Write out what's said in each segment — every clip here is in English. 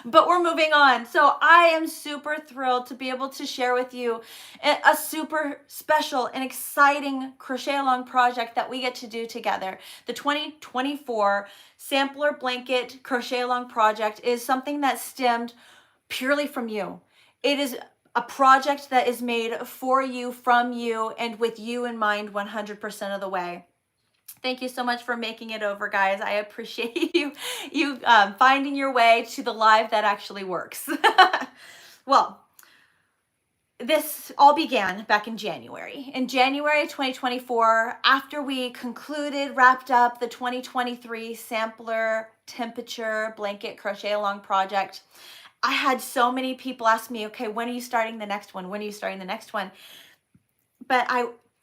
but we're moving on. So I am super thrilled to be able to share with you a super special and exciting crochet along project that we get to do together. The 2024 Sampler Blanket Crochet Along project is something that stemmed purely from you. It is a project that is made for you, from you, and with you in mind 100% of the way. Thank you so much for making it over, guys. I appreciate you finding your way to the live that actually works. Well, this all began back in January. In January 2024, after we wrapped up the 2023 Sampler Temperature Blanket Crochet Along project, I had so many people ask me, okay, when are you starting the next one? When are you starting the next one? But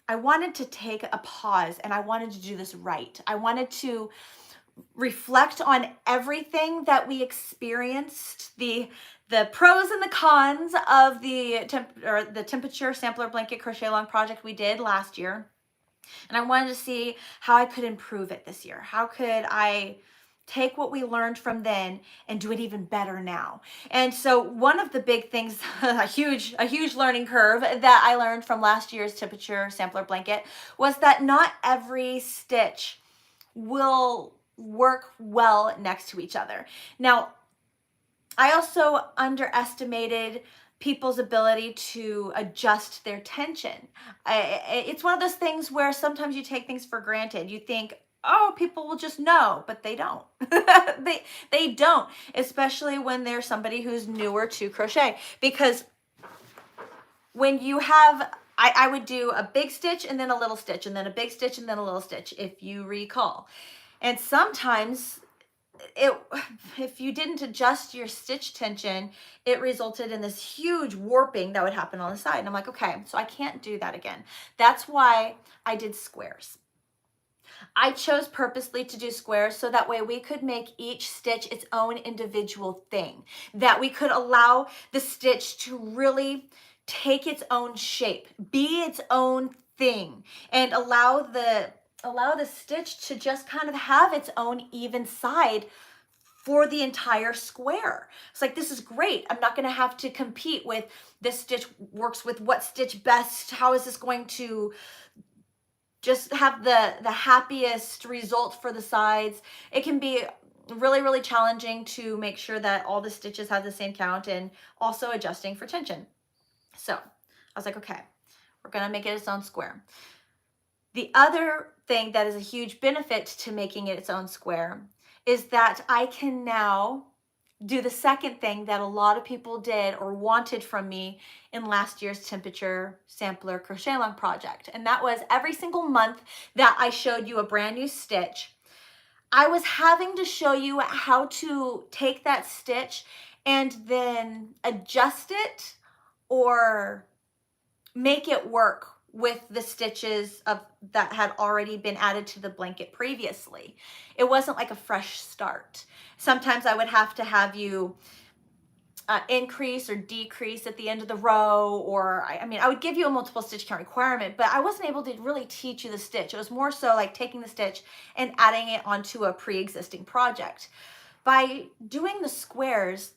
I wanted to take a pause, and I wanted to do this right. I wanted to reflect on everything that we experienced, the pros and the cons of the Temperature Sampler Blanket Crochet Along project we did last year. And I wanted to see how I could improve it this year. How could I take what we learned from then and do it even better now? And so one of the big things, a huge learning curve that I learned from last year's Temperature Sampler Blanket was that not every stitch will work well next to each other. Now, I also underestimated people's ability to adjust their tension. It's one of those things where sometimes you take things for granted. You think, oh, people will just know, but they don't. they don't, especially when they're somebody who's newer to crochet. Because when you have, I would do a big stitch and then a little stitch and then a big stitch and then a little stitch, if you recall. And sometimes if you didn't adjust your stitch tension, it resulted in this huge warping that would happen on the side. And I'm like, okay, so I can't do that again. That's why I did squares. I chose purposely to do squares so that way we could make each stitch its own individual thing, that we could allow the stitch to really take its own shape, be its own thing, and allow the stitch to just kind of have its own even side for the entire square. It's like, this is great. I'm not going to have to compete with this stitch works with what stitch best. How is this going to just have the happiest result for the sides? It can be really challenging to make sure that all the stitches have the same count, and also adjusting for tension. So I was like, okay, we're going to make it its own square. The other thing that is a huge benefit to making it its own square is that I can now do the second thing that a lot of people did or wanted from me in last year's Temperature Sampler Crochet Along project. And that was every single month that I showed you a brand new stitch, I was having to show you how to take that stitch and then adjust it or make it work with the stitches that had already been added to the blanket previously. It wasn't like a fresh start. Sometimes I would have to have you increase or decrease at the end of the row, or I would give you a multiple stitch count requirement, but I wasn't able to really teach you the stitch. It was more so like taking the stitch and adding it onto a pre-existing project. By doing the squares,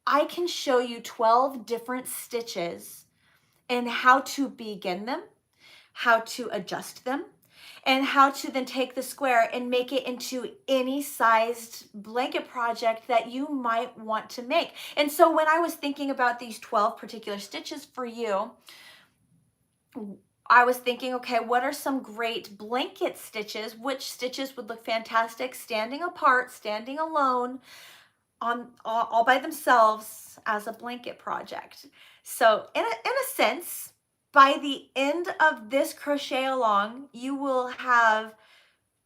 I can show you 12 different stitches and how to begin them, how to adjust them, and how to then take the square and make it into any sized blanket project that you might want to make. And so when I was thinking about these 12 particular stitches for you, I was thinking, okay, what are some great blanket stitches? Which stitches would look fantastic standing apart, standing alone, all by themselves as a blanket project? So in a sense, by the end of this crochet along, you will have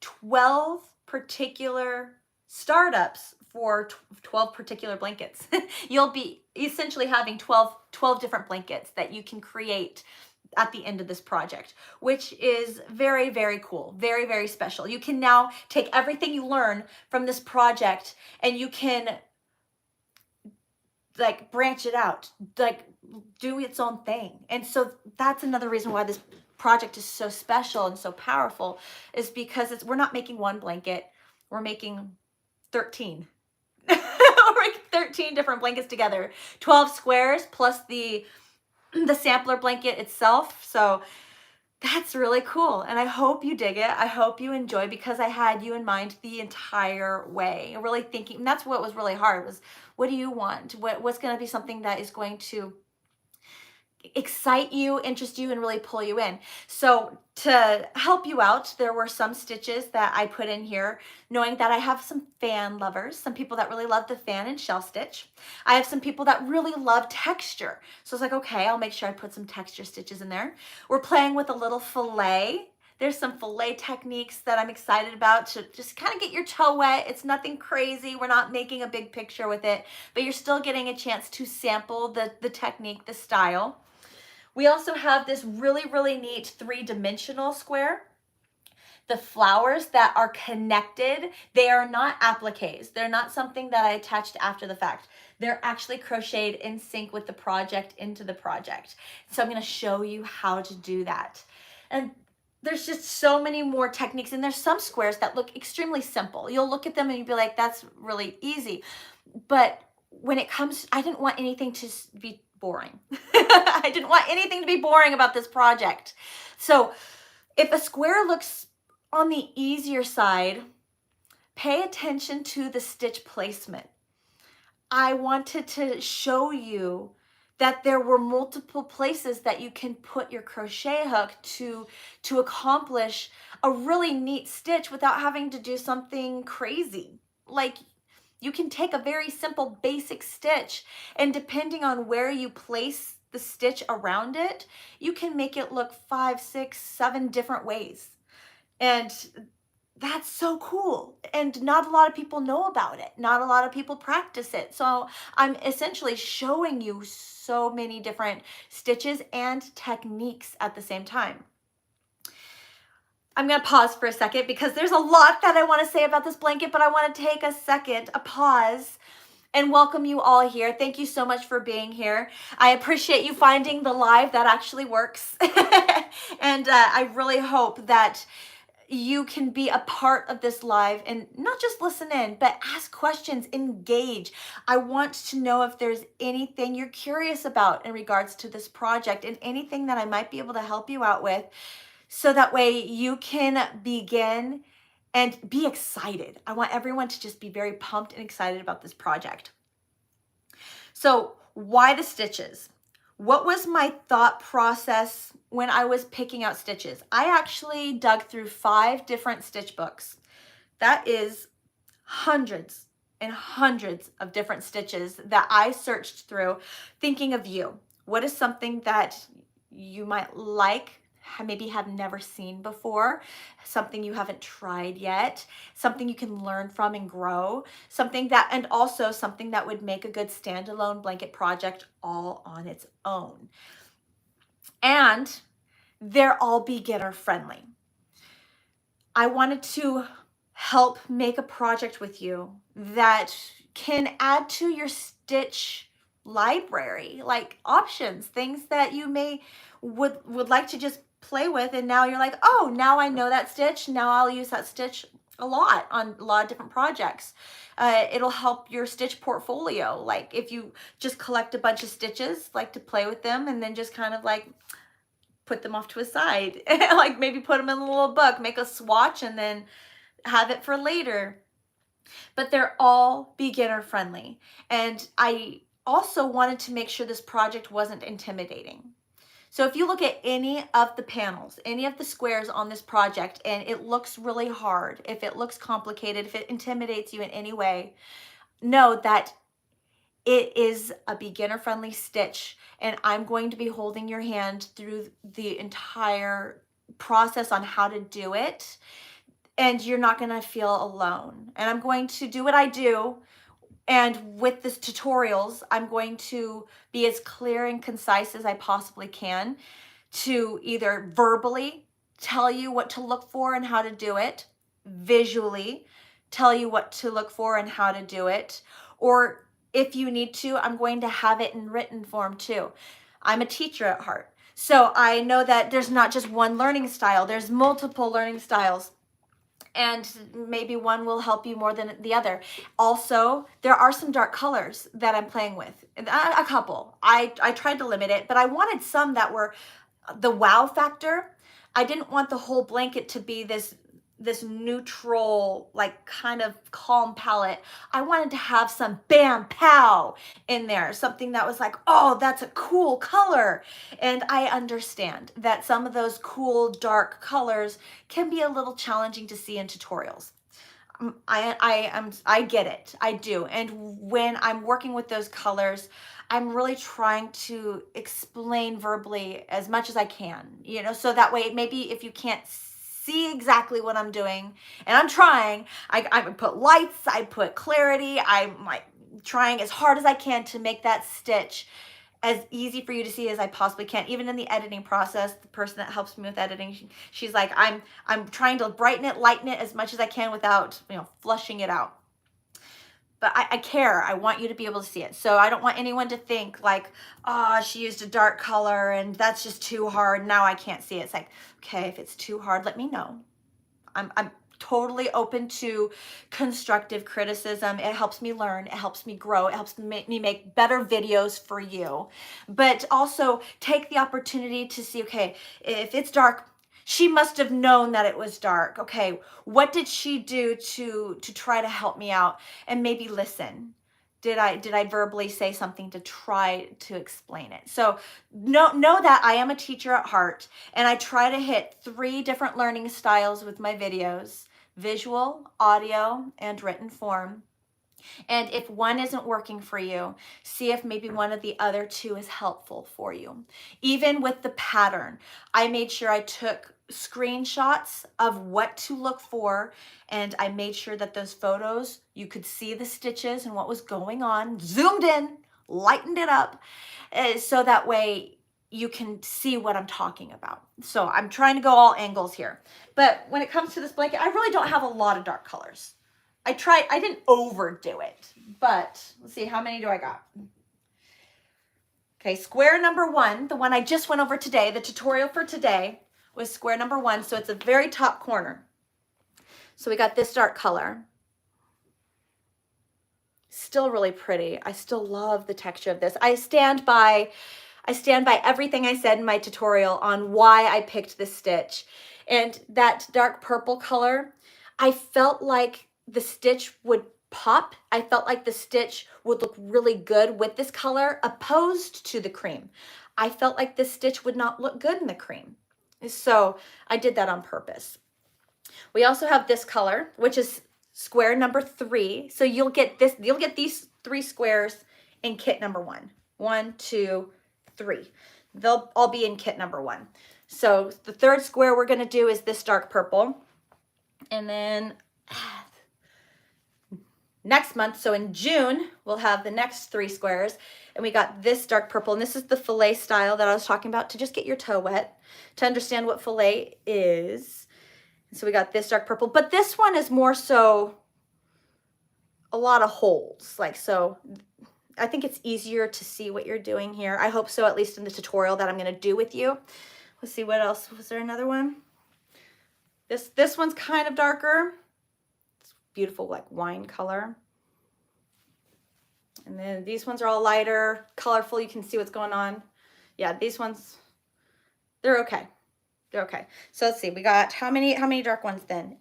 12 particular startups for 12 particular blankets. You'll be essentially having 12 different blankets that you can create at the end of this project, which is very cool, very special. You can now take everything you learn from this project and you can like branch it out, like do its own thing. And so that's another reason why this project is so special and so powerful, is because we're not making one blanket, we're making 13. We're making 13 different blankets together, 12 squares plus the sampler blanket itself. So that's really cool. And I hope you dig it. I hope you enjoy, because I had you in mind the entire way. Really thinking, and that's what was really hard, was what do you want? What's going to be something that is going to excite you, interest you, and really pull you in. So to help you out, there were some stitches that I put in here, knowing that I have some fan lovers, some people that really love the fan and shell stitch. I have some people that really love texture. So it's like, okay, I'll make sure I put some texture stitches in there. We're playing with a little fillet. There's some fillet techniques that I'm excited about to just kind of get your toe wet. It's nothing crazy. We're not making a big picture with it, but you're still getting a chance to sample the technique, the style. We also have this really, really neat 3-dimensional square. The flowers that are connected, they are not appliques. They're not something that I attached after the fact. They're actually crocheted in sync with the project into the project. So I'm going to show you how to do that. And there's just so many more techniques, and there's some squares that look extremely simple. You'll look at them and you'll be like, that's really easy. But when it comes, I didn't want anything to be boring. I didn't want anything to be boring about this project. So if a square looks on the easier side, pay attention to the stitch placement. I wanted to show you that there were multiple places that you can put your crochet hook to accomplish a really neat stitch without having to do something crazy. Like, you can take a very simple basic stitch, and depending on where you place the stitch around it, you can make it look 5, 6, 7 different ways. And that's so cool. And not a lot of people know about it. Not a lot of people practice it. So I'm essentially showing you so many different stitches and techniques at the same time. I'm going to pause for a second because there's a lot that I want to say about this blanket, but I want to take a second, a pause, and welcome you all here. Thank you so much for being here. I appreciate you finding the live that actually works. And I really hope that you can be a part of this live and not just listen in, but ask questions, engage. I want to know if there's anything you're curious about in regards to this project and anything that I might be able to help you out with, so that way you can begin and be excited. I want everyone to just be very pumped and excited about this project. So why the stitches? What was my thought process when I was picking out stitches? I actually dug through 5 different stitch books. That is hundreds and hundreds of different stitches that I searched through, thinking of you. What is something that you might like, maybe have never seen before, something you haven't tried yet, something you can learn from and grow, something that, and also something that would make a good standalone blanket project all on its own. And they're all beginner friendly. I wanted to help make a project with you that can add to your stitch library, like options, things that you would like to just play with, and now you're like, oh, now I know that stitch, now I'll use that stitch a lot on a lot of different projects. It'll help your stitch portfolio, like if you just collect a bunch of stitches, like to play with them and then just kind of like put them off to a side, like maybe put them in a little book, make a swatch, and then have it for later. But they're all beginner friendly, and I also wanted to make sure this project wasn't intimidating. So if you look at any of the panels, any of the squares on this project, and it looks really hard, if it looks complicated, if it intimidates you in any way, know that it is a beginner-friendly stitch, and I'm going to be holding your hand through the entire process on how to do it, and you're not going to feel alone. And I'm going to do what I do. And with this tutorials, I'm going to be as clear and concise as I possibly can to either verbally tell you what to look for and how to do it, visually tell you what to look for and how to do it, or if you need to, I'm going to have it in written form too. I'm a teacher at heart, so I know that there's not just one learning style, there's multiple learning styles. and maybe one will help you more than the other. Also, there are some dark colors that I'm playing with, a couple. I tried to limit it, but I wanted some that were the wow factor. I didn't want the whole blanket to be this neutral, like kind of calm palette. I wanted to have some bam pow in there, something that was like, oh, that's a cool color. And I understand that some of those cool dark colors can be a little challenging to see in tutorials. I get it. I do. And when I'm working with those colors, I'm really trying to explain verbally as much as I can, you know, so that way maybe if you can't see exactly what I'm doing, and I'm trying, I put lights, I put clarity, I'm like trying as hard as I can to make that stitch as easy for you to see as I possibly can. Even in the editing process, the person that helps me with editing, she's like, I'm trying to brighten it, lighten it as much as I can without, you know, flushing it out. But I care. I want you to be able to see it. So I don't want anyone to think like, oh, she used a dark color and that's just too hard. Now I can't see it. It's like, okay, if it's too hard, let me know. I'm totally open to constructive criticism. It helps me learn. It helps me grow. It helps me make better videos for you. But also take the opportunity to see, okay, if it's dark, she must have known that it was dark. Okay, what did she do to try to help me out? And maybe listen. Did I verbally say something to try to explain it? So know that I am a teacher at heart, and I try to hit 3 different learning styles with my videos: visual, audio, and written form. And if one isn't working for you, see if maybe one of the other 2 is helpful for you. Even with the pattern, I made sure I took screenshots of what to look for, and I made sure that those photos, you could see the stitches and what was going on, zoomed in, lightened it up, so that way you can see what I'm talking about. So I'm trying to go all angles here. But when it comes to this blanket, I really don't have a lot of dark colors. I didn't overdo it, but let's see, how many do I got? Okay, square number 1, the one I just went over today, the tutorial for today was square number 1, so it's the very top corner. So we got this dark color. Still really pretty. I still love the texture of this. I stand by everything I said in my tutorial on why I picked this stitch. And that dark purple color, I felt like the stitch would pop. I felt like the stitch would look really good with this color opposed to the cream. I felt like this stitch would not look good in the cream. So I did that on purpose. We also have this color, which is square number 3. So you'll get these 3 squares in kit number 1. 1, 2, 3. They'll all be in kit number 1. So the 3rd square we're going to do is this dark purple. And then next month, so in June, we'll have the next 3 squares. And we got this dark purple, and this is the fillet style that I was talking about, to just get your toe wet, to understand what fillet is. And so we got this dark purple, but this one is more so a lot of holes. Like, so I think it's easier to see what you're doing here. I hope so, at least in the tutorial that I'm going to do with you. Let's see, what else? Was there another one? This one's kind of darker. It's beautiful, like wine color. And then these ones are all lighter, colorful. You can see what's going on. Yeah, these ones, they're okay. They're okay. So let's see, we got how many dark ones then?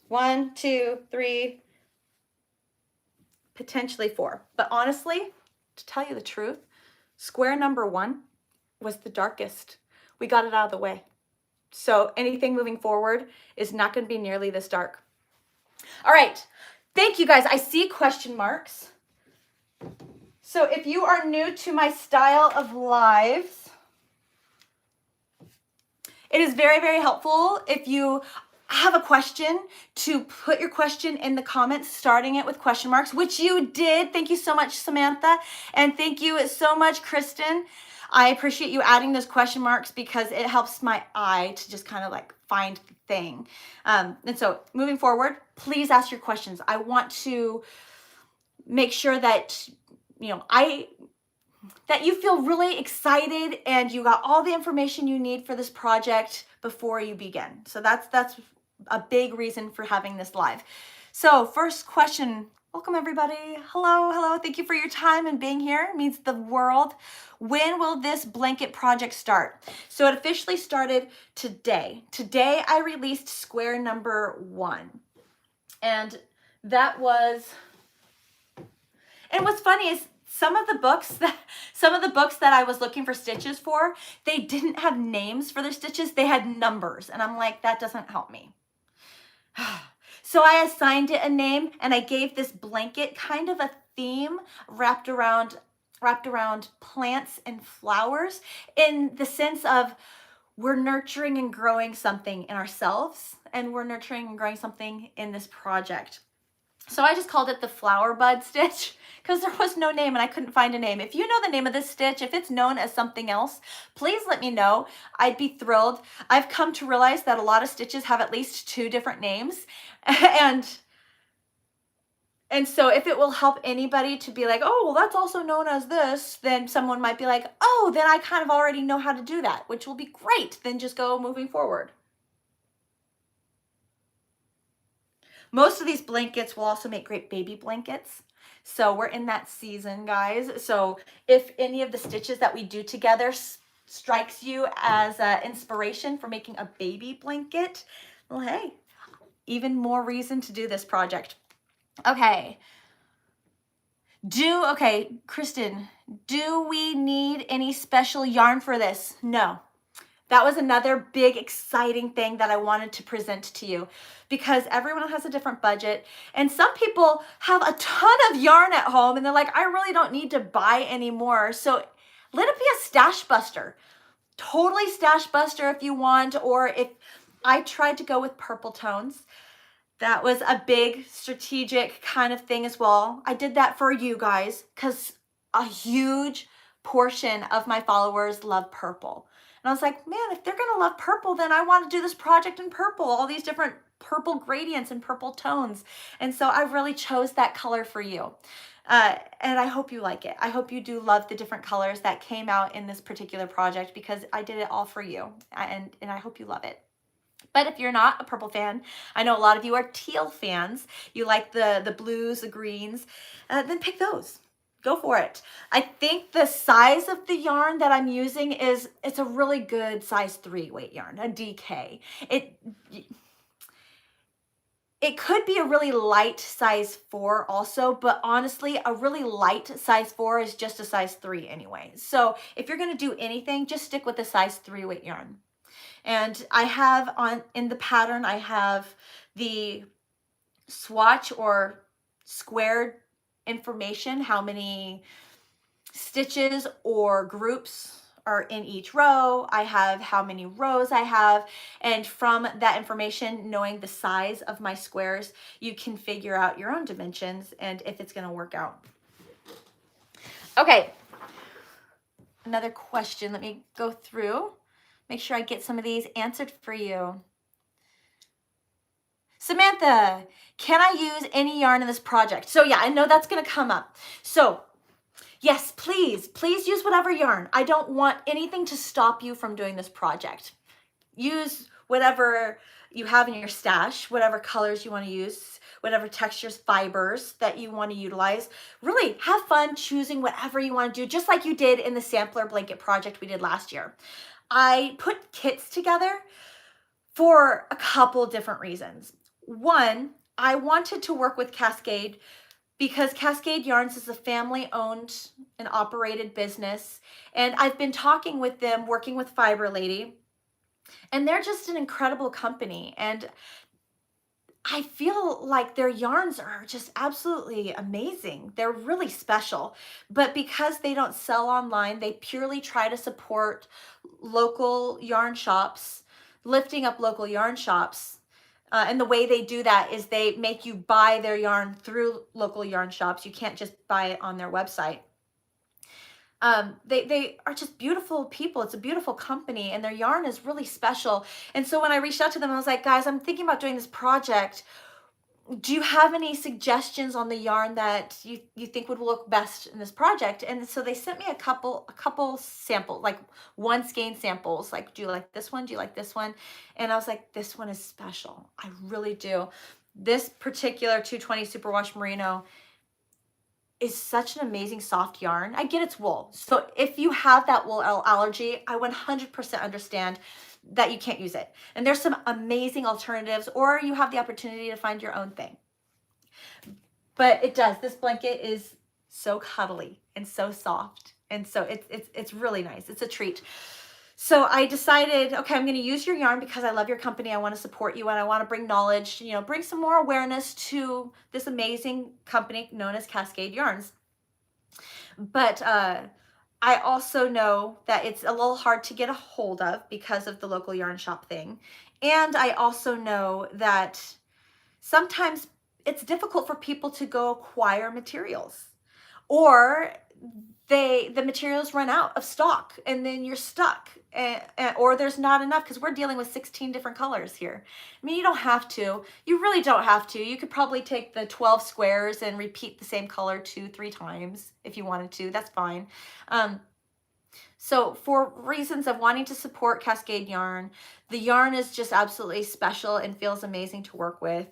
1, 2, 3, potentially 4. But honestly, to tell you the truth, square number 1 was the darkest. We got it out of the way. So anything moving forward is not going to be nearly this dark. All right. Thank you, guys. I see question marks. So if you are new to my style of lives, it is very, very helpful if you have a question to put your question in the comments, starting it with question marks, which you did. Thank you so much, Samantha. And thank you so much, Kristen. I appreciate you adding those question marks because it helps my eye to just kind of like find the thing. And so moving forward, please ask your questions. I want to make sure that, you know, that you feel really excited and you got all the information you need for this project before you begin. So that's a big reason for having this live. So first question, welcome everybody. Hello, hello. Thank you for your time and being here. It means the world. When will this blanket project start? So it officially started today. Today I released square number 1. And that was, and what's funny is some of the books that I was looking for stitches for, they didn't have names for their stitches. They had numbers. And I'm like, that doesn't help me. So I assigned it a name, and I gave this blanket kind of a theme wrapped around plants and flowers, in the sense of we're nurturing and growing something in ourselves, and we're nurturing and growing something in this project. So I just called it the flower bud stitch because there was no name and I couldn't find a name. If you know the name of this stitch, if it's known as something else, please let me know. I'd be thrilled. I've come to realize that a lot of stitches have at least 2 different names. And so if it will help anybody to be like, oh, well, that's also known as this, then someone might be like, oh, then I kind of already know how to do that, which will be great. Then just go moving forward. Most of these blankets will also make great baby blankets. So we're in that season, guys. So if any of the stitches that we do together strikes you as inspiration for making a baby blanket, well, hey, even more reason to do this project. Okay. Kristen, do we need any special yarn for this? No. That was another big exciting thing that I wanted to present to you, because everyone has a different budget and some people have a ton of yarn at home and they're like, I really don't need to buy anymore. So let it be a stash buster. Totally stash buster if you want, or if I tried to go with purple tones. That was a big strategic kind of thing as well. I did that for you guys because a huge portion of my followers love purple. And I was like, man, if they're going to love purple, then I want to do this project in purple, all these different purple gradients and purple tones. And so I really chose that color for you. And I hope you like it. I hope you do love the different colors that came out in this particular project, because I did it all for you. And I hope you love it. But if you're not a purple fan, I know a lot of you are teal fans. You like the blues, the greens, then pick those. Go for it. I think the size of the yarn that I'm using it's a really good size 3 weight yarn, a DK. It could be a really light size 4 also, but honestly, a really light size 4 is just a size 3 anyway. So if you're going to do anything, just stick with the size 3 weight yarn. And I have in the pattern, I have the swatch or squared information, how many stitches or groups are in each row. I have how many rows I have. And from that information, knowing the size of my squares, you can figure out your own dimensions and if it's going to work out. Okay. Another question. Let me go through. Make sure I get some of these answered for you. Samantha, can I use any yarn in this project? So yeah, I know that's going to come up. So yes, please use whatever yarn. I don't want anything to stop you from doing this project. Use whatever you have in your stash, whatever colors you want to use, whatever textures, fibers that you want to utilize. Really have fun choosing whatever you want to do, just like you did in the sampler blanket project we did last year. I put kits together for a couple different reasons. One, I wanted to work with Cascade because Cascade Yarns is a family-owned and operated business, and I've been talking with them, working with Fiber Lady, and they're just an incredible company, and I feel like their yarns are just absolutely amazing. They're really special, but because they don't sell online, they purely try to support local yarn shops, lifting up local yarn shops. And the way they do that is they make you buy their yarn through local yarn shops. You can't just buy it on their website. They are just beautiful people. It's a beautiful company and their yarn is really special. And so when I reached out to them, I was like, guys, I'm thinking about doing this project. do you have any suggestions on the yarn that you think would look best in this project? And so they sent me a couple samples, like one skein samples, like, do you like this one? Do you like this one? And I was like, this one is special. I really do. This particular 220 Superwash Merino is such an amazing soft yarn. I get it's wool. So if you have that wool allergy, I 100% understand that you can't use it. And there's some amazing alternatives, or you have the opportunity to find your own thing. But it does. This blanket is so cuddly and so soft. And so it's really nice. It's a treat. So I decided, okay, I'm going to use your yarn because I love your company. I want to support you and I want to bring knowledge, you know, bring some more awareness to this amazing company known as Cascade Yarns. But I also know that it's a little hard to get a hold of because of the local yarn shop thing. And I also know that sometimes it's difficult for people to go acquire materials, or the materials run out of stock and then you're stuck, or there's not enough, because we're dealing with 16 different colors here. I mean, you don't have to. You really don't have to. You could probably take the 12 squares and repeat the same color 2-3 times if you wanted to. That's fine. So for reasons of wanting to support Cascade Yarn, the yarn is just absolutely special and feels amazing to work with.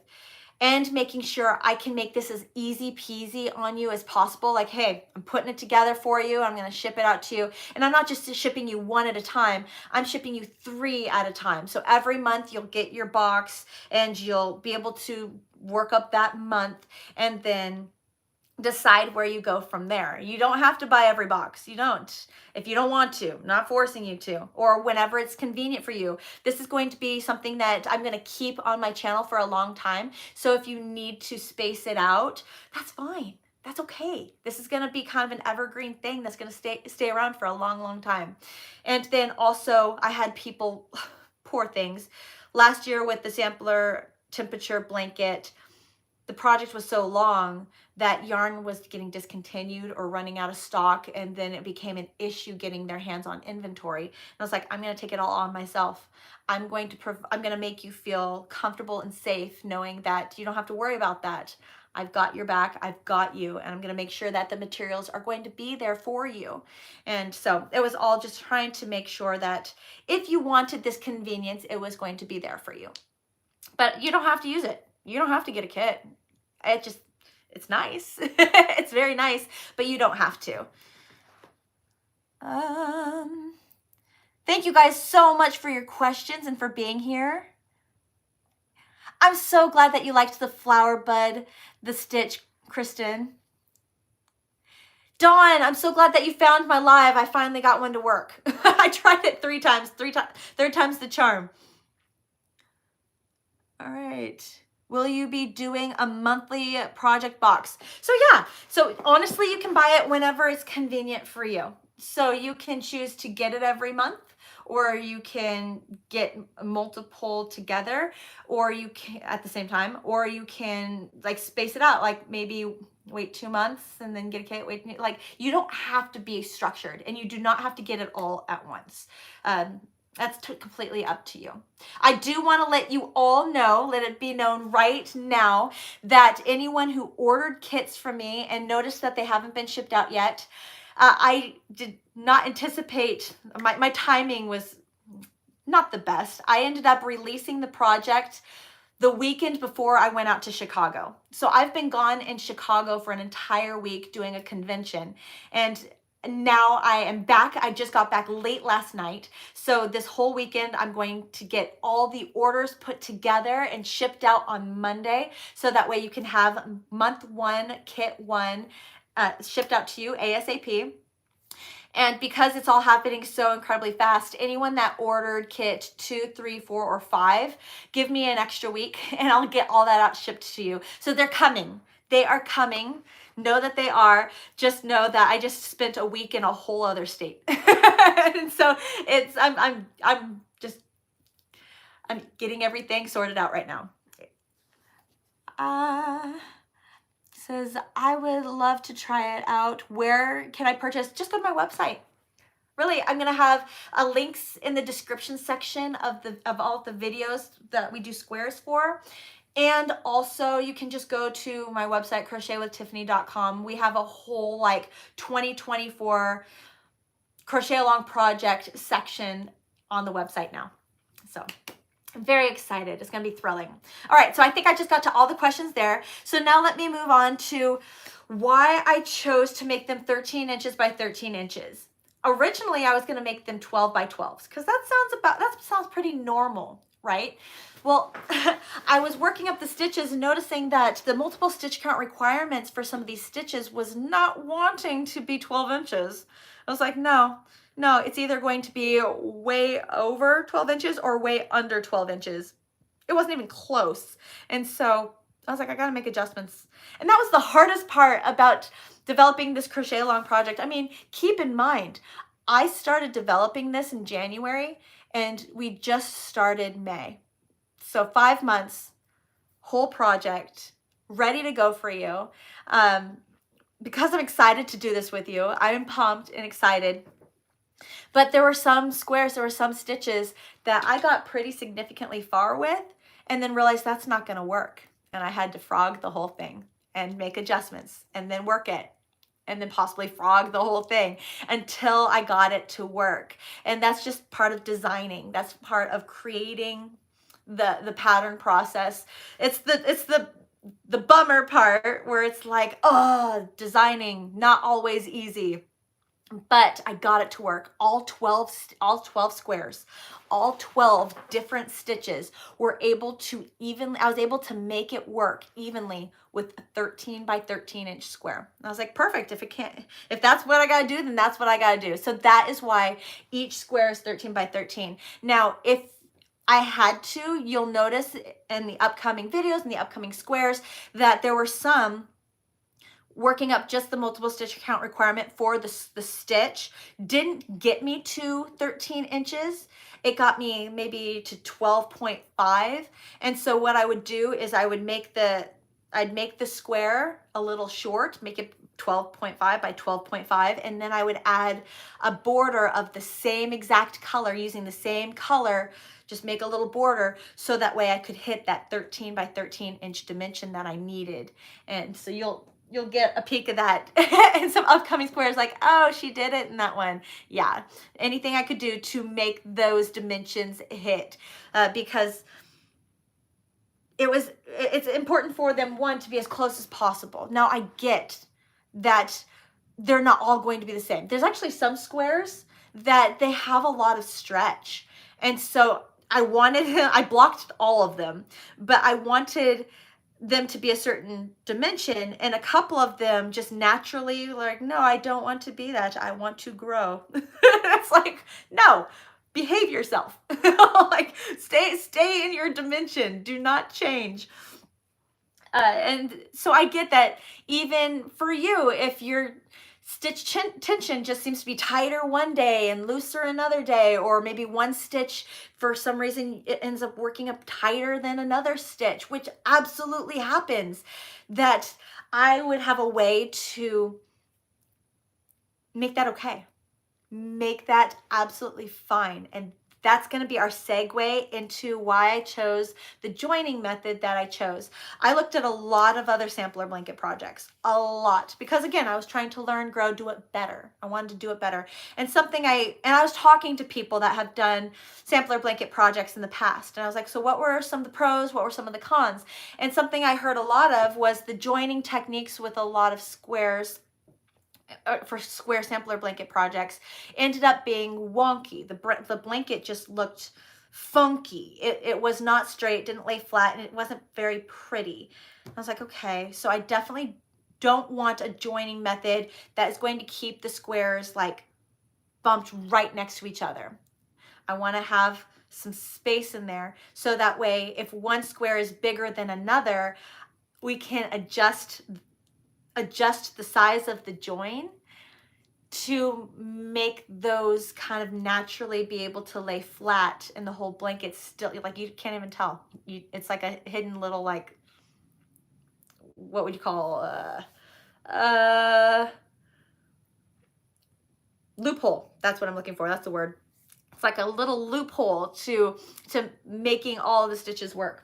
And making sure I can make this as easy peasy on you as possible. Like, hey, I'm putting it together for you. I'm going to ship it out to you. And I'm not just shipping you 1 at a time. I'm shipping you 3 at a time. So every month you'll get your box and you'll be able to work up that month and then decide where you go from there. You don't have to buy every box. You don't. If you don't want to, I'm not forcing you to, or whenever it's convenient for you. This is going to be something that I'm going to keep on my channel for a long time. So if you need to space it out, that's fine. That's okay. This is going to be kind of an evergreen thing that's going to stay around for a long, long time. And then also I had people, poor things, last year with the sampler temperature blanket, the project was so long that yarn was getting discontinued or running out of stock, and then it became an issue getting their hands on inventory. And I was like, I'm going to take it all on myself. I'm going to make you feel comfortable and safe knowing that you don't have to worry about that. I've got your back, I've got you, and I'm going to make sure that the materials are going to be there for you. And so it was all just trying to make sure that if you wanted this convenience, it was going to be there for you. But you don't have to use it. You don't have to get a kit. It's nice. It's very nice, but you don't have to. Thank you guys so much for your questions and for being here. I'm so glad that you liked the flower bud, the stitch, Kristen. Dawn, I'm so glad that you found my live. I finally got one to work. I tried it 3 times, third time's the charm. All right. Will you be doing a monthly project box? So yeah, so honestly, you can buy it whenever it's convenient for you. So you can choose to get it every month, or you can get multiple together, or you can at the same time, or you can like space it out, like maybe wait 2 months and then get a kit. Like, you don't have to be structured, and you do not have to get it all at once. That's completely up to you. I do want to let you all know, let it be known right now, that anyone who ordered kits from me and noticed that they haven't been shipped out yet, I did not anticipate, my timing was not the best. I ended up releasing the project the weekend before I went out to Chicago. So I've been gone in Chicago for an entire week doing a convention, and now I am back. I just got back late last night. So this whole weekend, I'm going to get all the orders put together and shipped out on Monday. So that way you can have month 1, kit 1 shipped out to you ASAP. And because it's all happening so incredibly fast, anyone that ordered kit 2, 3, 4, or 5, give me an extra week and I'll get all that out shipped to you. So they're coming. They are coming. Know that they are. Just know that I just spent a week in a whole other state. And so I'm getting everything sorted out right now. Says, I would love to try it out. Where can I purchase? Just go to my website. Really, I'm gonna have links in the description section of all the videos that we do squares for. And also you can just go to my website, crochetwithtiffany.com. We have a whole like 2024 crochet along project section on the website now. So I'm very excited. It's going to be thrilling. All right, so I think I just got to all the questions there. So now let me move on to why I chose to make them 13 inches by 13 inches. Originally, I was going to make them 12 by 12s because that sounds pretty normal, right? Well, I was working up the stitches and noticing that the multiple stitch count requirements for some of these stitches was not wanting to be 12 inches. I was like, no, it's either going to be way over 12 inches or way under 12 inches. It wasn't even close. And so I was like, I gotta make adjustments. And that was the hardest part about developing this crochet along project. I mean, keep in mind, I started developing this in January and we just started May. So 5 months, whole project, ready to go for you. Because I'm excited to do this with you, I'm pumped and excited. But there were some squares, there were some stitches that I got pretty significantly far with and then realized that's not going to work. And I had to frog the whole thing and make adjustments and then work it and then possibly frog the whole thing until I got it to work. And that's just part of designing. That's part of creating the pattern process. It's the bummer part where it's like, oh, designing, not always easy. But I got it to work. All 12 squares, all 12 different stitches were able to I was able to make it work evenly with a 13 by 13 inch square. And I was like, perfect. If that's what I got to do, then that's what I got to do. So that is why each square is 13 by 13. Now, if I had to, you'll notice in the upcoming videos and the upcoming squares that there were some working up just the multiple stitch count requirement for the stitch didn't get me to 13 inches. It got me maybe to 12.5. And so what I would do is I'd make the square a little short, make it 12.5 by 12.5, and then I would add a border of the same exact color using the same color, just make a little border so that way I could hit that 13 by 13 inch dimension that I needed. And so you'll get a peek of that in some upcoming squares, like, oh, she did it in that one. Yeah, anything I could do to make those dimensions hit, because it's important for them, one, to be as close as possible. Now, I get that they're not all going to be the same. There's actually some squares that they have a lot of stretch. And so I blocked all of them, but I wanted them to be a certain dimension, and a couple of them just naturally like, no, I don't want to be that. I want to grow. It's like, no, behave yourself. Like stay in your dimension. Do not change. And so I get that even for you, if your stitch tension just seems to be tighter one day and looser another day, or maybe one stitch for some reason it ends up working up tighter than another stitch, which absolutely happens, that I would have a way to make that okay. Make that absolutely fine. And that's going to be our segue into why I chose the joining method that I chose. I looked at a lot of other sampler blanket projects, a lot, because again, I was trying to learn, grow, do it better. I wanted to do it better. And I was talking to people that have done sampler blanket projects in the past. And I was like, so what were some of the pros? What were some of the cons? And something I heard a lot of was the joining techniques with a lot of squares for square sampler blanket projects ended up being wonky. The blanket just looked funky. It was not straight, didn't lay flat, and it wasn't very pretty. I was like, okay, so I definitely don't want a joining method that is going to keep the squares like bumped right next to each other. I want to have some space in there so that way if one square is bigger than another, we can adjust the size of the join to make those kind of naturally be able to lay flat, and the whole blanket still, like, you can't even tell. It's like a hidden little, like, what would you call loophole. That's what I'm looking for. That's the word. It's like a little loophole to making all the stitches work.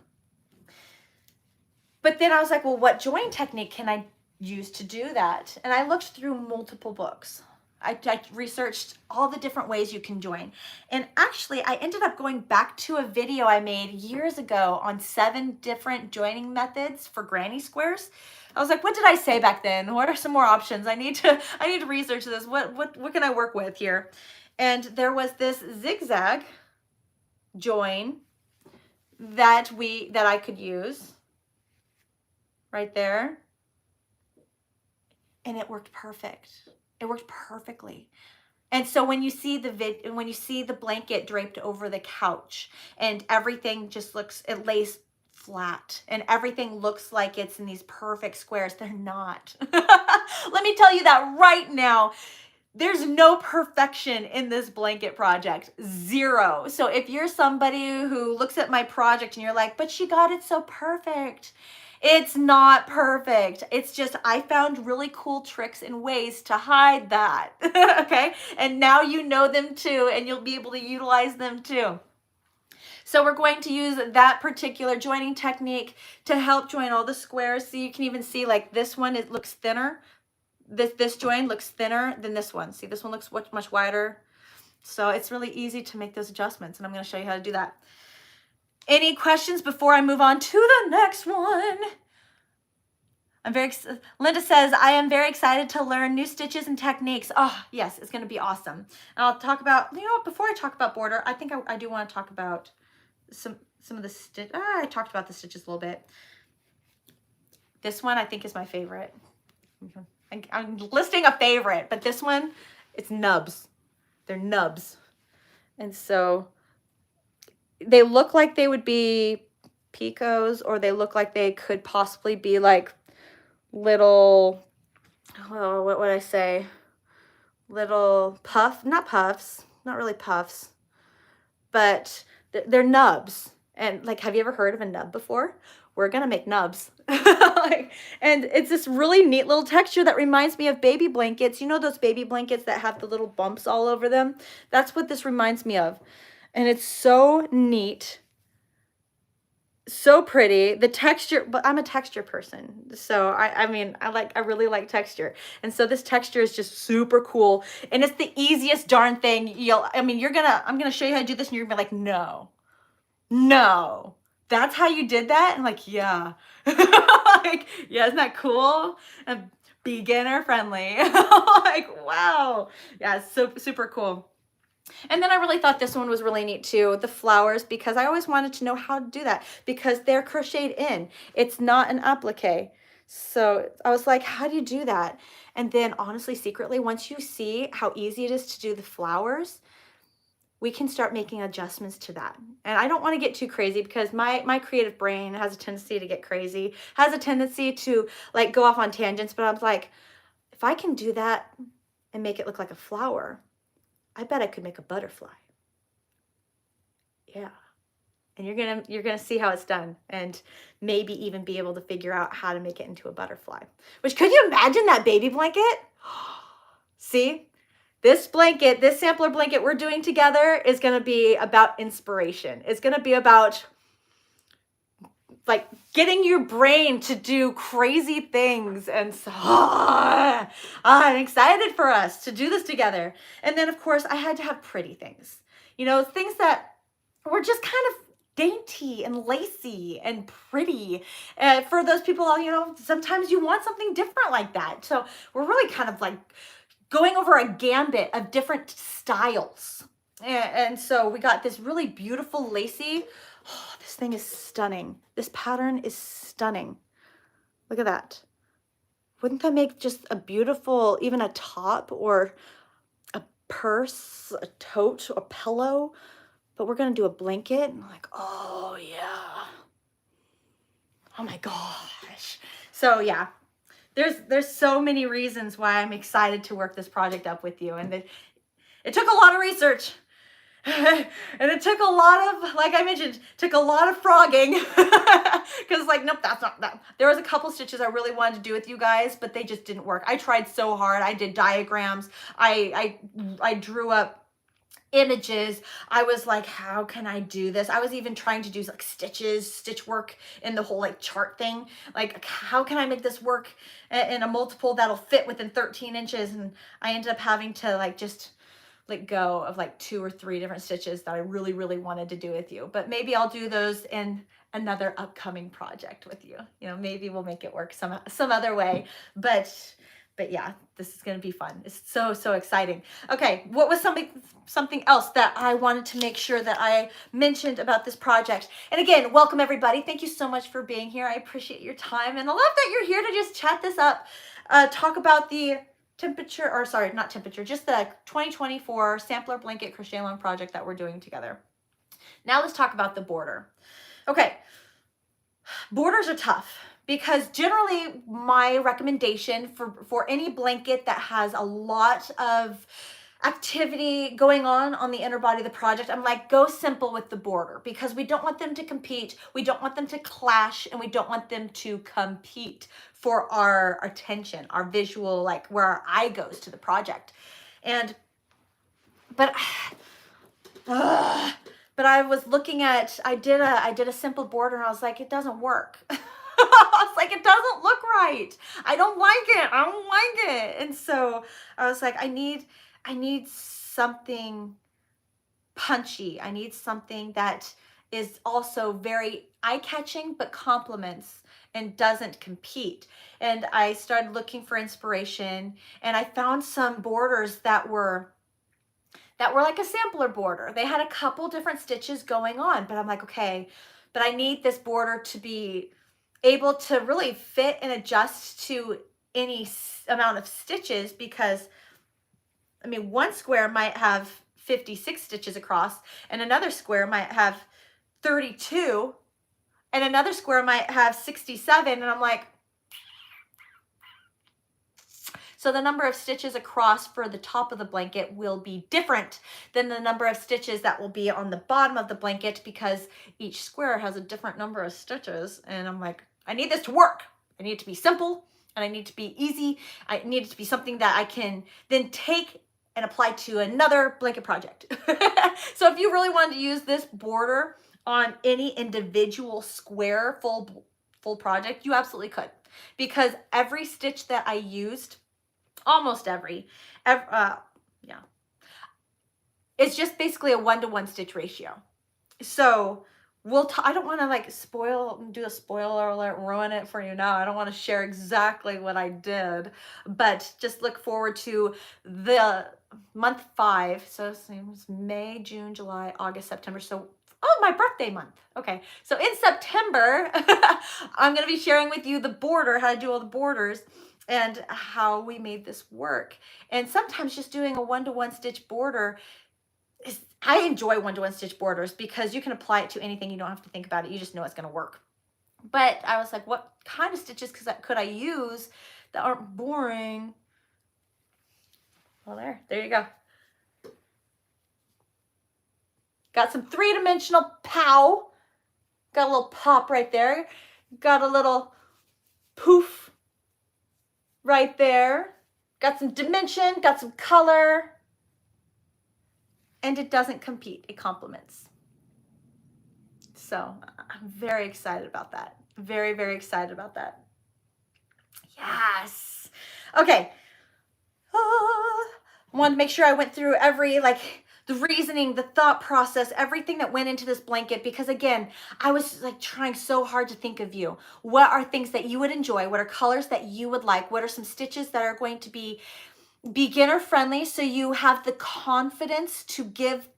But then I was like, well, what join technique can I use to do that? And I looked through multiple books. I researched all the different ways you can join. And actually, I ended up going back to a video I made years ago on 7 different joining methods for granny squares. I was like, what did I say back then? What are some more options? I need to research this. What can I work with here? And there was this zigzag join that I could use right there. And it worked perfect. It worked perfectly. And so when you see the blanket draped over the couch and everything just it lays flat and everything looks like it's in these perfect squares, they're not. Let me tell you that right now. There's no perfection in this blanket project. 0. So if you're somebody who looks at my project and you're like, but she got it so perfect. It's not perfect. It's just I found really cool tricks and ways to hide that. Okay? And now you know them too, and you'll be able to utilize them too. So we're going to use that particular joining technique to help join all the squares. So you can even see like this one, it looks thinner. This join looks thinner than this one. See, this one looks much wider. So it's really easy to make those adjustments, and I'm going to show you how to do that. Any questions before I move on to the next one? Linda says, I am very excited to learn new stitches and techniques. Oh, yes, it's going to be awesome. And I'll talk about, before I talk about border, I think I do want to talk about some of the stitch. I talked about the stitches a little bit. This one I think is my favorite. I'm listing a favorite, but this one, it's nubs. They're nubs. And so they look like they would be picots, or they look like they could possibly be like little, what would I say? Little not puffs, not really puffs, but they're nubs. And like, have you ever heard of a nub before? We're going to make nubs. And it's this really neat little texture that reminds me of baby blankets. You know those baby blankets that have the little bumps all over them? That's what this reminds me of. And it's so neat. So pretty. The texture, but I'm a texture person. So I really like texture. And so this texture is just super cool. And it's the easiest darn thing. I'm going to show you how to do this and you're going to be like, no, that's how you did that? And like, yeah. Like, yeah, isn't that cool? And beginner friendly. Like, wow. Yeah, it's so super cool. And then I really thought this one was really neat too, the flowers, because I always wanted to know how to do that because they're crocheted in. It's not an applique. So I was like, how do you do that? And then honestly, secretly, once you see how easy it is to do the flowers, we can start making adjustments to that. And I don't want to get too crazy because my creative brain has a tendency to get crazy, has a tendency to like go off on tangents. But I was like, if I can do that and make it look like a flower, I bet I could make a butterfly. Yeah. And you're gonna see how it's done and maybe even be able to figure out how to make it into a butterfly. Which, could you imagine that baby blanket? See? This blanket, this sampler blanket we're doing together is going to be about inspiration. It's going to be about like getting your brain to do crazy things. And so I'm excited for us to do this together. And then of course I had to have pretty things, things that were just kind of dainty and lacy and pretty. For those people, sometimes you want something different like that. So we're really kind of like going over a gambit of different styles. And so we got this really beautiful lacy. Oh, this thing is stunning. This pattern is stunning. Look at that. Wouldn't that make just a beautiful, even a top or a purse, a tote, a pillow? But we're going to do a blanket. And I'm like, oh yeah. Oh my gosh. So yeah. There's so many reasons why I'm excited to work this project up with you. And it took a lot of research. And it took a lot of, like I mentioned, took a lot of frogging. Because like, nope, that's not that. There was a couple stitches I really wanted to do with you guys, but they just didn't work. I tried so hard. I did diagrams. I drew up images. I was like, how can I do this? I was even trying to do like stitch work in the whole like chart thing. Like, how can I make this work in a multiple that'll fit within 13 inches? And I ended up having to like just let go of like 2 or 3 different stitches that I really, really wanted to do with you. But maybe I'll do those in another upcoming project with you. You know, maybe we'll make it work some other way. But yeah, this is going to be fun. It's so, so exciting. Okay, what was something else that I wanted to make sure that I mentioned about this project? And again, welcome everybody. Thank you so much for being here. I appreciate your time, and I love that you're here to just chat this up, talk about the temperature, or sorry, not temperature, just the 2024 sampler blanket crochet along project that we're doing together. Now let's talk about the border. Okay, borders are tough, because generally my recommendation for any blanket that has a lot of activity going on the inner body of the project, I'm like, go simple with the border, because we don't want them to compete, we don't want them to clash, and we don't want them to compete for our attention, our visual, like where our eye goes to the project. But I was looking at, I did a simple border, and I was like, it doesn't work. I was like, it doesn't look right. I don't like it. I don't like it. And so I was like, I need something punchy. I need something that is also very eye-catching, but complements and doesn't compete. And I started looking for inspiration, and I found some borders that were like a sampler border. They had a couple different stitches going on, but I'm like, okay, but I need this border to be able to really fit and adjust to any amount of stitches, because I mean, one square might have 56 stitches across, and another square might have 32, and another square might have 67, and I'm like, so the number of stitches across for the top of the blanket will be different than the number of stitches that will be on the bottom of the blanket, because each square has a different number of stitches. And I'm like, I need this to work. I need it to be simple, and I need it to be easy. I need it to be something that I can then take and apply to another blanket project. So if you really wanted to use this border on any individual square full project, you absolutely could, because every stitch that I used, almost every yeah, it's just basically a 1-to-1 stitch ratio. So I don't want to like do a spoiler alert, ruin it for you now. I don't want to share exactly what I did, but just look forward to the month 5. So it was May, June, July, August, September. So, oh, my birthday month. Okay. So in September, I'm going to be sharing with you the border, how to do all the borders, and how we made this work. And sometimes just doing a 1-to-1 stitch border, I enjoy 1-to-1 stitch borders because you can apply it to anything. You don't have to think about it. You just know it's going to work. But I was like, what kind of stitches could I use that aren't boring? Well, there you go. Got some 3-dimensional pow. Got a little pop right there. Got a little poof right there. Got some dimension, got some color. And it doesn't compete, it complements. So I'm very excited about that. Very, very excited about that. Yes. Okay. I wanted to make sure I went through the reasoning, the thought process, everything that went into this blanket, because again, I was like trying so hard to think of you. What are things that you would enjoy? What are colors that you would like? What are some stitches that are going to be beginner friendly, so you have the confidence to give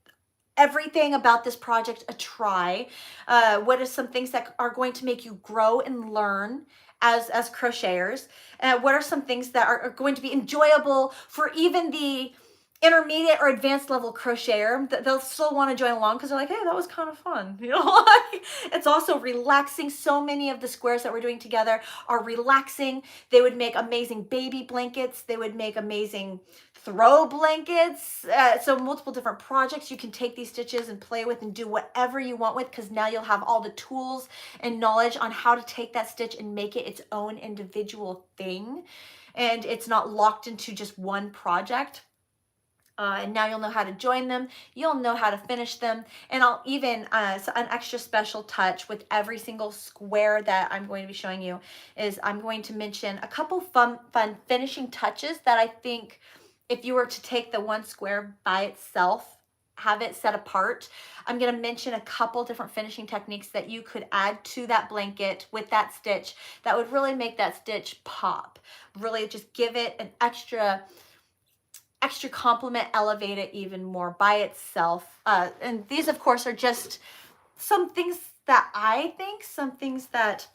everything about this project a try? What are some things that are going to make you grow and learn as crocheters? What are some things that are going to be enjoyable for even the intermediate or advanced level crocheter? They'll still want to join along because they're like, hey, that was kind of fun. You know, it's also relaxing. So many of the squares that we're doing together are relaxing. They would make amazing baby blankets. They would make amazing throw blankets. So multiple different projects you can take these stitches and play with and do whatever you want with, because now you'll have all the tools and knowledge on how to take that stitch and make it its own individual thing. And it's not locked into just one project. And now you'll know how to join them. You'll know how to finish them. And I'll even, so an extra special touch with every single square that I'm going to be showing you is I'm going to mention a couple fun finishing touches that I think if you were to take the one square by itself, have it set apart, I'm going to mention a couple different finishing techniques that you could add to that blanket with that stitch that would really make that stitch pop. Really just give it an extra compliment, elevate it even more by itself. And these, of course, are just some things that I think, some things that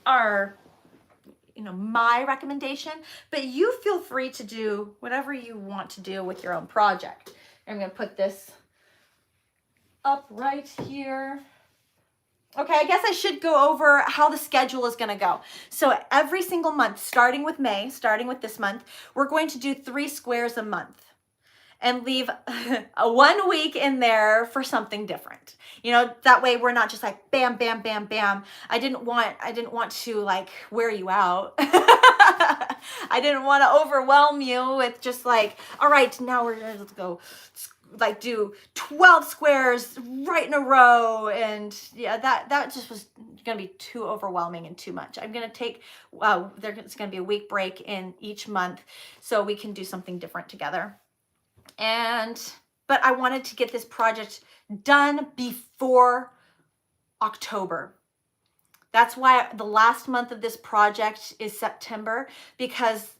are, you know, my recommendation, but you feel free to do whatever you want to do with your own project. I'm going to put this up right here. Okay, I guess I should go over how the schedule is going to go. So every single month, starting with May, starting with this month, we're going to do 3 squares a month and leave a 1 week in there for something different. You know, that way we're not just like bam, bam, bam, bam. I didn't want to like wear you out. I didn't want to overwhelm you with just like, all right, now we're going to go like do 12 squares right in a row, and yeah, that just was gonna be too overwhelming and too much. I'm gonna take there's gonna be a week break in each month so we can do something different together. But I wanted to get this project done before October. That's why the last month of this project is September, because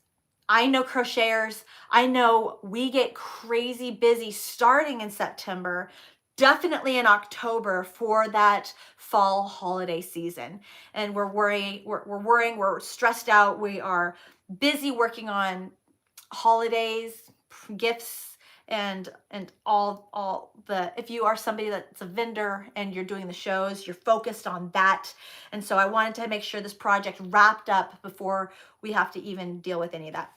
I know crocheters, I know we get crazy busy starting in September, definitely in October for that fall holiday season. And we're worrying, we're stressed out. We are busy working on holidays, gifts, and all the, if you are somebody that's a vendor and you're doing the shows, you're focused on that. And so I wanted to make sure this project wrapped up before we have to even deal with any of that.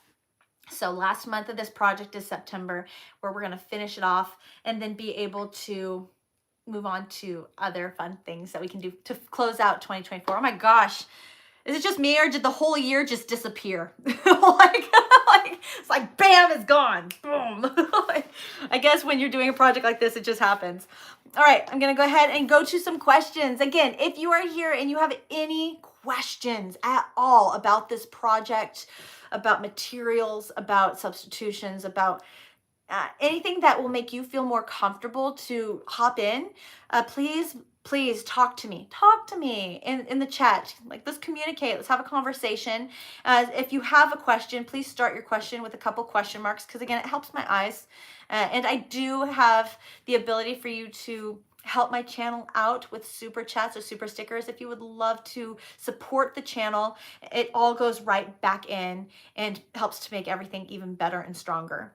So last month of this project is September, where we're going to finish it off and then be able to move on to other fun things that we can do to close out 2024. Oh my gosh. Is it just me, or did the whole year just disappear? like it's like bam, it's gone. Boom. I guess when you're doing a project like this, it just happens. All right, I'm going to go ahead and go to some questions. Again, if you are here and you have any questions at all about this project, about materials, about substitutions, about anything that will make you feel more comfortable to hop in, please talk to me in the chat. Like, let's communicate, let's have a conversation. If you have a question, please start your question with a couple question marks, because again, it helps my eyes. And I do have the ability for you to help my channel out with super chats or super stickers. If you would love to support the channel, it all goes right back in and helps to make everything even better and stronger.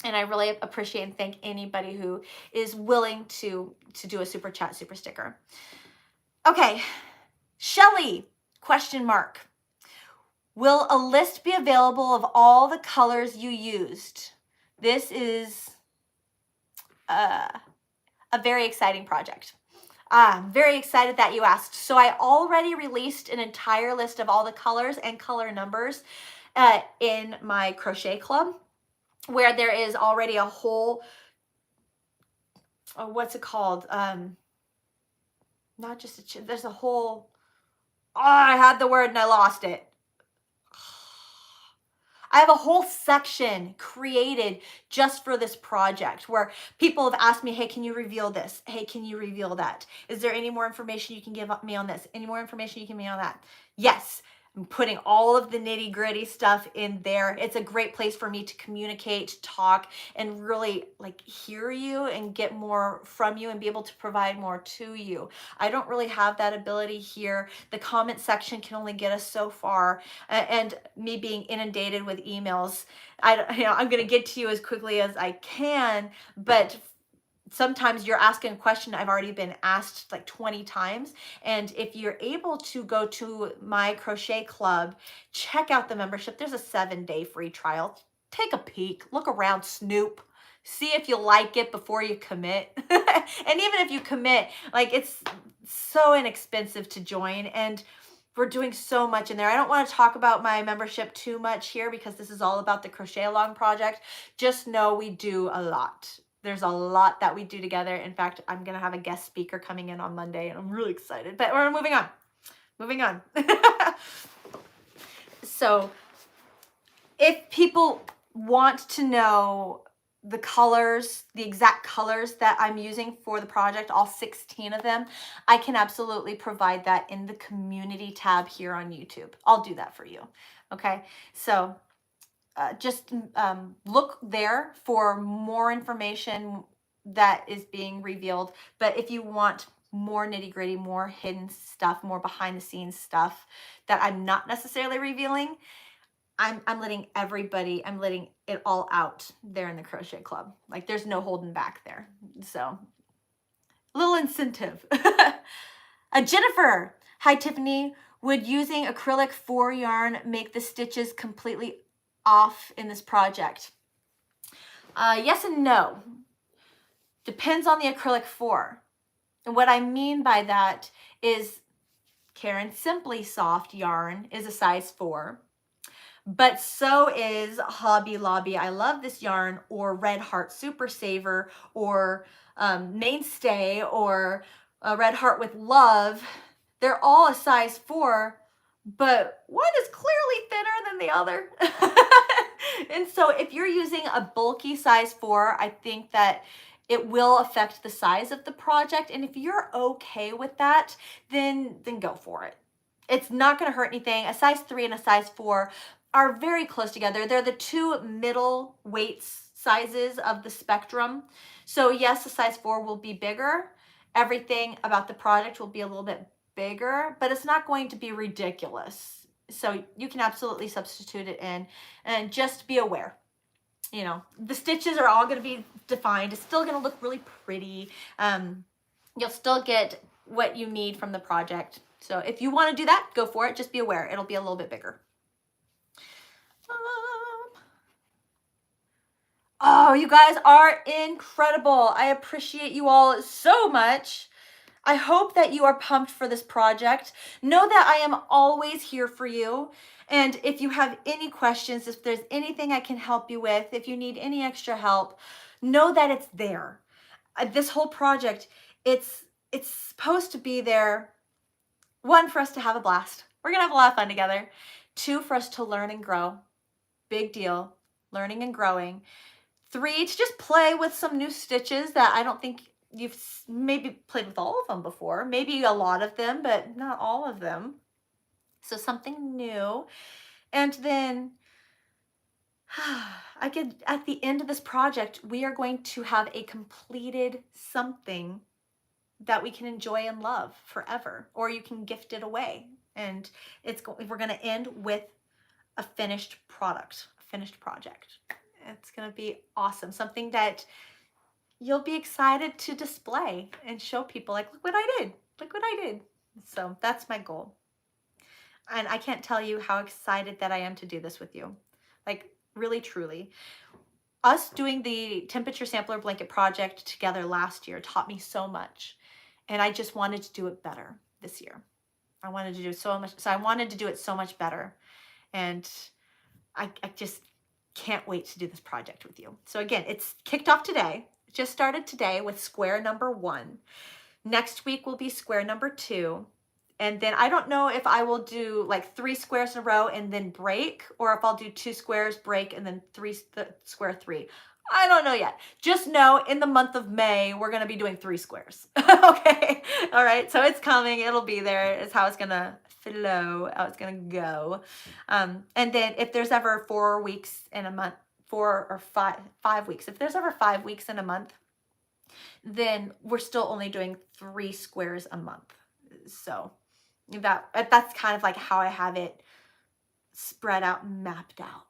And I really appreciate and thank anybody who is willing to do a super chat, super sticker. Okay, Shelly, question mark. Will a list be available of all the colors you used? This is a very exciting project. I'm very excited that you asked. So I already released an entire list of all the colors and color numbers in my crochet club, where there is already a whole, what's it called? Not just there's a whole, I had the word and I lost it. I have a whole section created just for this project where people have asked me, hey, can you reveal this? Hey, can you reveal that? Is there any more information you can give me on this? Any more information you can give me on that? Yes. I'm putting all of the nitty gritty stuff in there. It's a great place for me to communicate, talk, and really like hear you and get more from you and be able to provide more to you. I don't really have that ability here. The comment section can only get us so far, and me being inundated with emails, I'm going to get to you as quickly as I can, but sometimes you're asking a question I've already been asked like 20 times. And if you're able to go to my crochet club, check out the membership. There's a 7-day free trial. Take a peek, look around, snoop, see if you like it before you commit. And even if you commit, like, it's so inexpensive to join. And we're doing so much in there. I don't want to talk about my membership too much here because this is all about the Crochet Along project. Just know we do a lot. There's a lot that we do together. In fact, I'm going to have a guest speaker coming in on Monday, and I'm really excited. But we're moving on. Moving on. So if people want to know the colors, the exact colors that I'm using for the project, all 16 of them, I can absolutely provide that in the community tab here on YouTube. I'll do that for you. Okay, so just look there for more information that is being revealed. But if you want more nitty gritty, more hidden stuff, more behind the scenes stuff that I'm not necessarily revealing, I'm letting it all out there in the Crochet Club. Like there's no holding back there. So little incentive. Jennifer, hi Tiffany, would using acrylic 4 yarn make the stitches completely off in this project? Yes and no. Depends on the acrylic 4. And what I mean by that is Karen Simply Soft yarn is a size 4. But so is Hobby Lobby, I love this yarn, or Red Heart Super Saver, or Mainstay, or Red Heart with Love. They're all a size 4, but one is clearly thinner than the other. And so if you're using a bulky size 4, I think that it will affect the size of the project. And if you're okay with that, then go for it. It's not going to hurt anything. A size 3 and a size 4 are very close together. They're the 2 middle weights sizes of the spectrum. So yes, a size 4 will be bigger. Everything about the project will be a little bit bigger, but it's not going to be ridiculous. So you can absolutely substitute it in, and just be aware. You know, the stitches are all going to be defined. It's still going to look really pretty. You'll still get what you need from the project. So if you want to do that, go for it. Just be aware. It'll be a little bit bigger. Oh, you guys are incredible. I appreciate you all so much. I hope that you are pumped for this project. Know that I am always here for you. And if you have any questions, if there's anything I can help you with, if you need any extra help, know that it's there. This whole project, it's supposed to be there, 1, for us to have a blast. We're going to have a lot of fun together. 2, for us to learn and grow. Big deal. Learning and growing. 3, to just play with some new stitches that I don't think you've maybe played with all of them before. Maybe a lot of them, but not all of them. So something new. And then at the end of this project, we are going to have a completed something that we can enjoy and love forever, or you can gift it away. And we're going to end with a finished product, a finished project. It's going to be awesome. Something that you'll be excited to display and show people, like, look what I did. Look what I did. So that's my goal. And I can't tell you how excited that I am to do this with you. Like, really, truly. Us doing the temperature sampler blanket project together last year taught me so much. And I just wanted to do it better this year. I wanted to do so much. So I wanted to do it so much better. And I just can't wait to do this project with you. So again, it's kicked off today. It just started today with square number 1. Next week will be square number 2. And then I don't know if I will do like 3 squares in a row and then break, or if I'll do 2 squares, break, and then square 3. I don't know yet. Just know in the month of May, we're going to be doing 3 squares. Okay. All right. So it's coming. It'll be there. It's how it's going to flow, how it's going to go. And then if there's ever 4 weeks in a month, 4 or 5 weeks, if there's ever 5 weeks in a month, then we're still only doing 3 squares a month. So that's kind of like how I have it spread out and mapped out.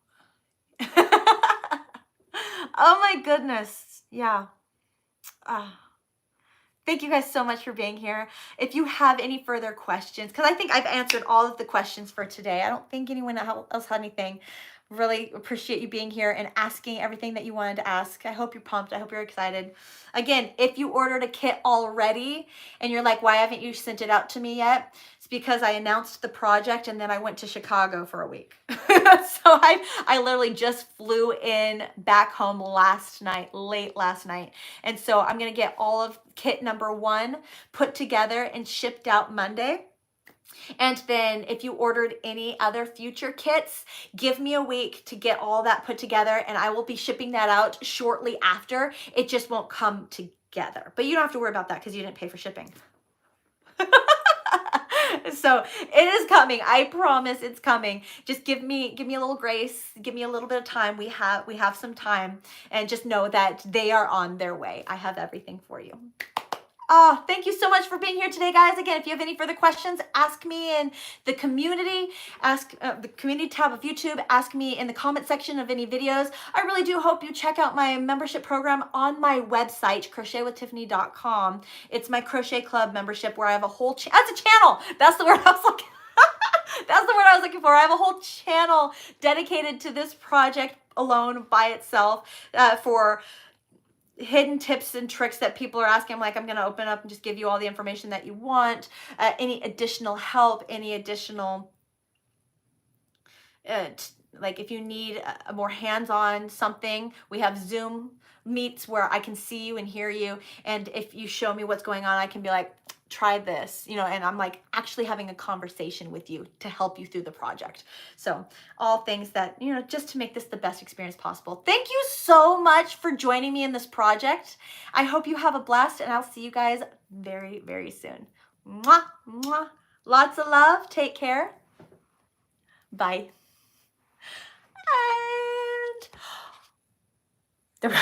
Oh my goodness. Yeah. Thank you guys so much for being here. If you have any further questions, because I think I've answered all of the questions for today. I don't think anyone else had anything. Really appreciate you being here and asking everything that you wanted to ask. I hope you're pumped. I hope you're excited. Again, if you ordered a kit already and you're like, why haven't you sent it out to me yet? It's because I announced the project and then I went to Chicago for a week. So I literally just flew in back home last night, late last night. And so I'm going to get all of kit number 1 put together and shipped out Monday. And then if you ordered any other future kits, give me a week to get all that put together, and I will be shipping that out shortly after. It just won't come together. But you don't have to worry about that because you didn't pay for shipping. So it is coming. I promise it's coming. Just give me a little grace. Give me a little bit of time. We have some time, and just know that they are on their way. I have everything for you. Oh, thank you so much for being here today, guys. Again, if you have any further questions, ask me in the community, ask the community tab of YouTube, ask me in the comment section of any videos. I really do hope you check out my membership program on my website, crochetwithtiffany.com. It's my Crochet Club membership where I have a whole, that's a channel. That's the word I was looking That's the word I was looking for. I have a whole channel dedicated to this project alone by itself for hidden tips and tricks that people are asking. I'm like, I'm going to open up and just give you all the information that you want, any additional help, any additional, like if you need a more hands-on something, we have Zoom meets where I can see you and hear you. And if you show me what's going on, I can be like, try this, you know, and I'm like actually having a conversation with you to help you through the project. So all things that, you know, just to make this the best experience possible. Thank you so much for joining me in this project. I hope you have a blast, and I'll see you guys very, very soon. Mwah, mwah. Lots of love. Take care. Bye. And